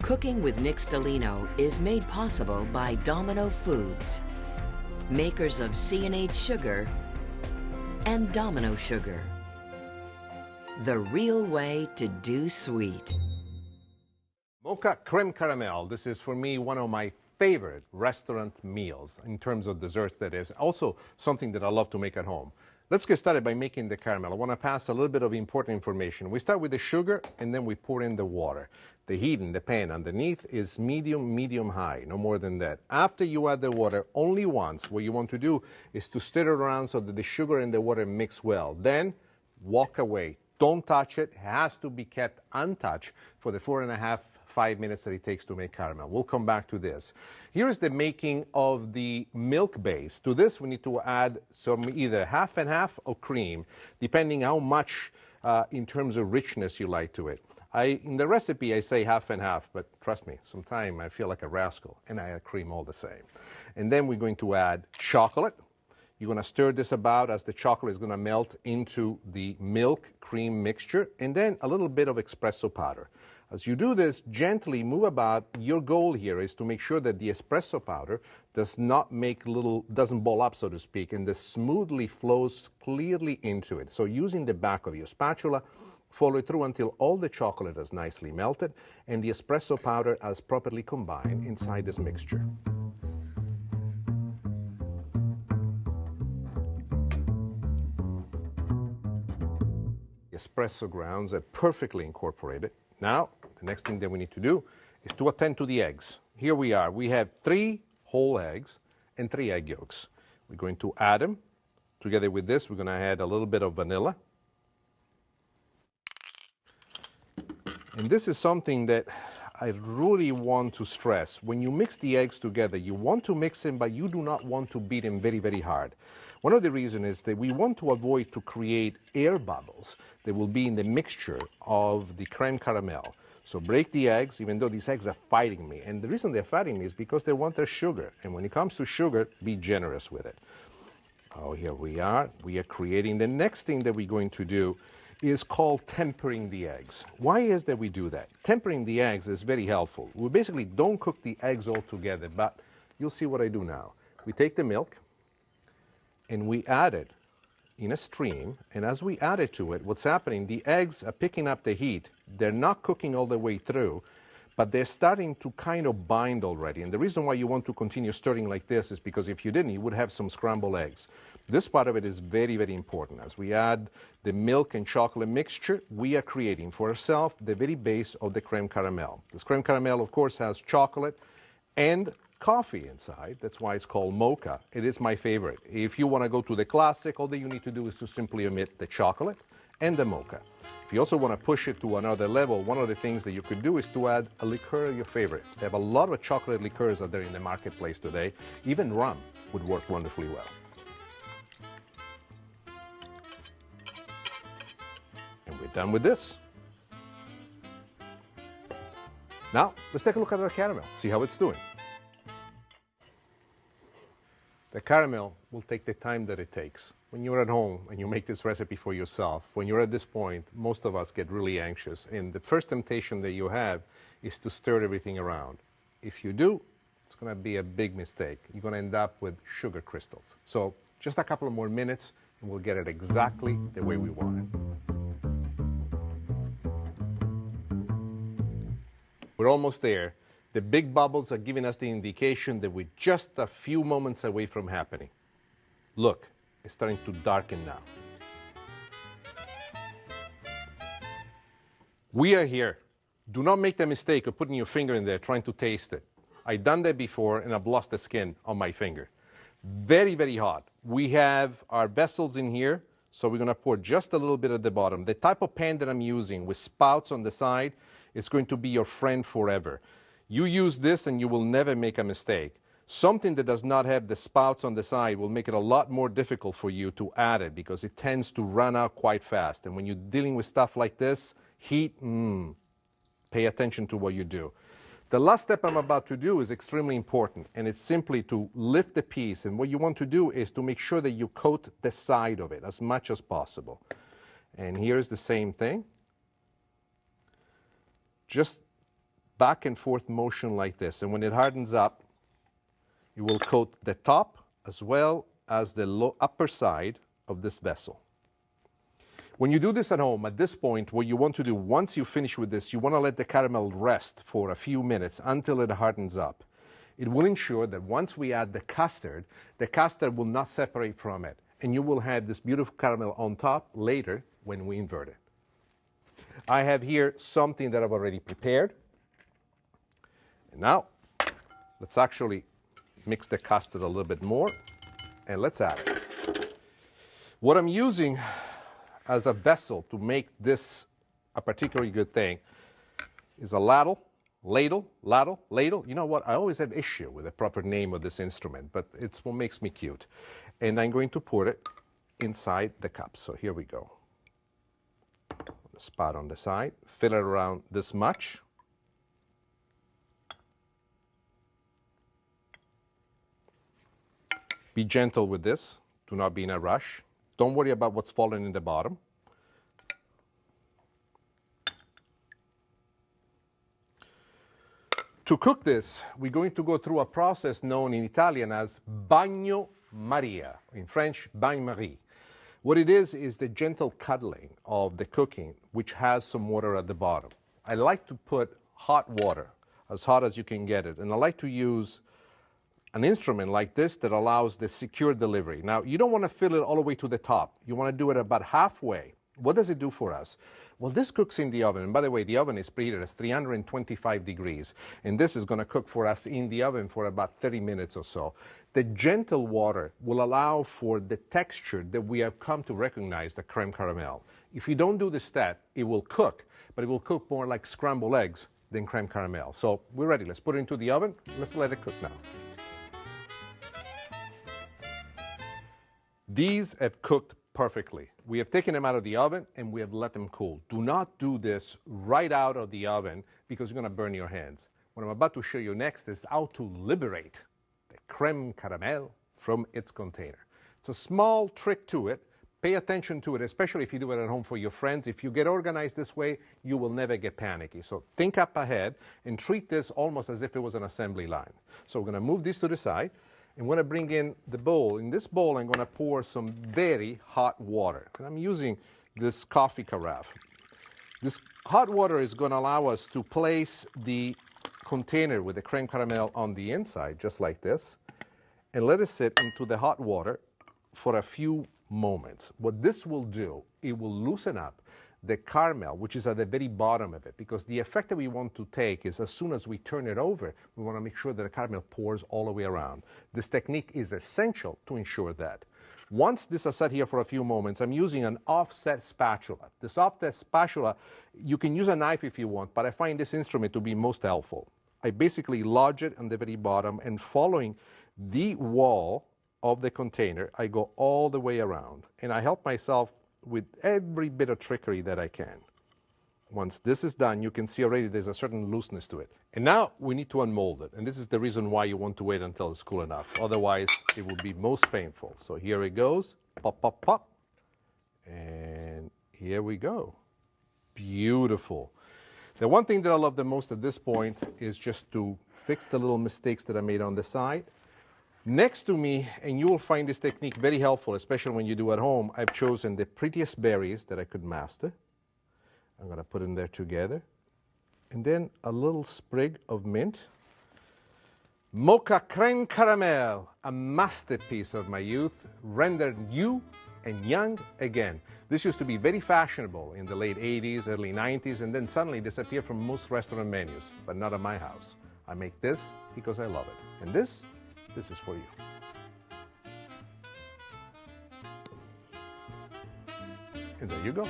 Cooking with Nick Stellino is made possible by Domino Foods, makers of C&H Sugar and Domino Sugar. The real way to do sweet. Mocha creme caramel. This is, for me, one of my favorite restaurant meals in terms of desserts, that is. Also something that I love to make at home. Let's get started by making the caramel. I want to pass a little bit of important information. We start with the sugar and then we pour in the water. The heat in the pan underneath is medium high, no more than that. After you add the water, only once, what you want to do is to stir it around so that the sugar and the water mix well. Then walk away. Don't touch it. It has to be kept untouched for the 4.5–5 minutes that it takes to make caramel. We'll come back to this. Here is the making of the milk base. To this, we need to add some either half and half or cream, depending how much in terms of richness you like to it. In the recipe, I say half and half, but trust me, sometimes I feel like a rascal, and I add cream all the same. And then we're going to add chocolate. You're going to stir this about as the chocolate is going to melt into the milk cream mixture, and then a little bit of espresso powder. As you do this, gently move about. Your goal here is to make sure that the espresso powder does not doesn't ball up, so to speak, and this smoothly flows clearly into it. So using the back of your spatula, follow it through until all the chocolate is nicely melted and the espresso powder is properly combined inside this mixture. The espresso grounds are perfectly incorporated. Now, the next thing that we need to do is to attend to the eggs. Here we are. We have 3 whole eggs and 3 egg yolks. We're going to add them. Together with this, we're going to add a little bit of vanilla. And this is something that I really want to stress. When you mix the eggs together, you want to mix them, but you do not want to beat them very hard. One of the reasons is that we want to avoid to create air bubbles that will be in the mixture of the creme caramel. So break the eggs, even though these eggs are fighting me. And the reason they're fighting me is because they want their sugar. And when it comes to sugar, be generous with it. Oh, here we are. We are creating the next thing that we're going to do is called tempering the eggs. Why is that we do that? Tempering the eggs is very helpful. We basically don't cook the eggs all together, but you'll see what I do now. We take the milk and we add it in a stream, and as we add it to it, what's happening, the eggs are picking up the heat. They're not cooking all the way through, but they're starting to kind of bind already. And the reason why you want to continue stirring like this is because if you didn't, you would have some scrambled eggs. This part of it is very important. As we add the milk and chocolate mixture, we are creating for ourselves the very base of the creme caramel. This creme caramel, of course, has chocolate and coffee inside. That's why it's called Mocha. It is my favorite. If you want to go to the classic, all that you need to do is to simply omit the chocolate and the Mocha. If you also want to push it to another level, one of the things that you could do is to add a liqueur of your favorite. They have a lot of chocolate liqueurs out there in the marketplace today. Even rum would work wonderfully well. And we're done with this. Now, let's take a look at our caramel, see how it's doing. The caramel will take the time that it takes. When you're at home and you make this recipe for yourself, when you're at this point, most of us get really anxious. And the first temptation that you have is to stir everything around. If you do, it's going to be a big mistake. You're going to end up with sugar crystals. So just a couple of more minutes and we'll get it exactly the way we want it. We're almost there. The big bubbles are giving us the indication that we're just a few moments away from happening. Look, it's starting to darken now. We are here. Do not make the mistake of putting your finger in there trying to taste it. I've done that before and I've lost the skin on my finger. Very hot. We have our vessels in here, so we're going to pour just a little bit at the bottom. The type of pan that I'm using with spouts on the side is going to be your friend forever. You use this and you will never make a mistake. Something that does not have the spouts on the side will make it a lot more difficult for you to add it because it tends to run out quite fast. And when you're dealing with stuff like this, heat, pay attention to what you do. The last step I'm about to do is extremely important, and it's simply to lift the piece. And what you want to do is to make sure that you coat the side of it as much as possible. And here's the same thing. Just back and forth motion like this. And when it hardens up, it will coat the top as well as the upper side of this vessel. When you do this at home, at this point, what you want to do, once you finish with this, you want to let the caramel rest for a few minutes until it hardens up. It will ensure that once we add the custard will not separate from it. And you will have this beautiful caramel on top later when we invert it. I have here something that I've already prepared. And now, let's actually mix the custard a little bit more, and let's add it. What I'm using as a vessel to make this a particularly good thing is a ladle. You know what? I always have issue with the proper name of this instrument, but it's what makes me cute. And I'm going to pour it inside the cup. So here we go. The spot on the side, fill it around this much. Be gentle with this. Do not be in a rush. Don't worry about what's falling in the bottom. To cook this, we're going to go through a process known in Italian as bagno Maria, in French, bain-marie. What it is the gentle cuddling of the cooking, which has some water at the bottom. I like to put hot water, as hot as you can get it, and I like to use an instrument like this that allows the secure delivery. Now, you don't want to fill it all the way to the top. You want to do it about halfway. What does it do for us? Well, this cooks in the oven. And by the way, the oven is preheated at 325 degrees. And this is going to cook for us in the oven for about 30 minutes or so. The gentle water will allow for the texture that we have come to recognize, the creme caramel. If you don't do this step, it will cook, but it will cook more like scrambled eggs than creme caramel. So we're ready. Let's put it into the oven. Let's let it cook now. These have cooked perfectly. We have taken them out of the oven and we have let them cool. Do not do this right out of the oven because you're going to burn your hands. What I'm about to show you next is how to liberate the creme caramel from its container. It's a small trick to it. Pay attention to it, especially if you do it at home for your friends. If you get organized this way, you will never get panicky. So think up ahead and treat this almost as if it was an assembly line. So we're going to move this to the side. I'm going to bring in the bowl. In this bowl, I'm going to pour some very hot water. And I'm using this coffee carafe. This hot water is going to allow us to place the container with the creme caramel on the inside, just like this, and let it sit into the hot water for a few moments. What this will do, it will loosen up the caramel, which is at the very bottom of it, because the effect that we want to take is as soon as we turn it over, we want to make sure that the caramel pours all the way around. This technique is essential to ensure that. Once this is set here for a few moments, I'm using an offset spatula. This offset spatula, you can use a knife if you want, but I find this instrument to be most helpful. I basically lodge it on the very bottom, and following the wall of the container, I go all the way around, and I help myself with every bit of trickery that I can. Once this is done, you can see already there's a certain looseness to it. And now we need to unmold it. And this is the reason why you want to wait until it's cool enough. Otherwise, it will be most painful. So here it goes. Pop, pop, pop. And here we go. Beautiful. The one thing that I love the most at this point is just to fix the little mistakes that I made on the side. Next to me, and you will find this technique very helpful, especially when you do at home, I've chosen the prettiest berries that I could master. I'm going to put them there together. And then a little sprig of mint. Mocha creme caramel, a masterpiece of my youth, rendered new and young again. This used to be very fashionable in the late 80s, early 90s, and then suddenly disappeared from most restaurant menus, but not at my house. I make this because I love it. And this is for you. And there you go.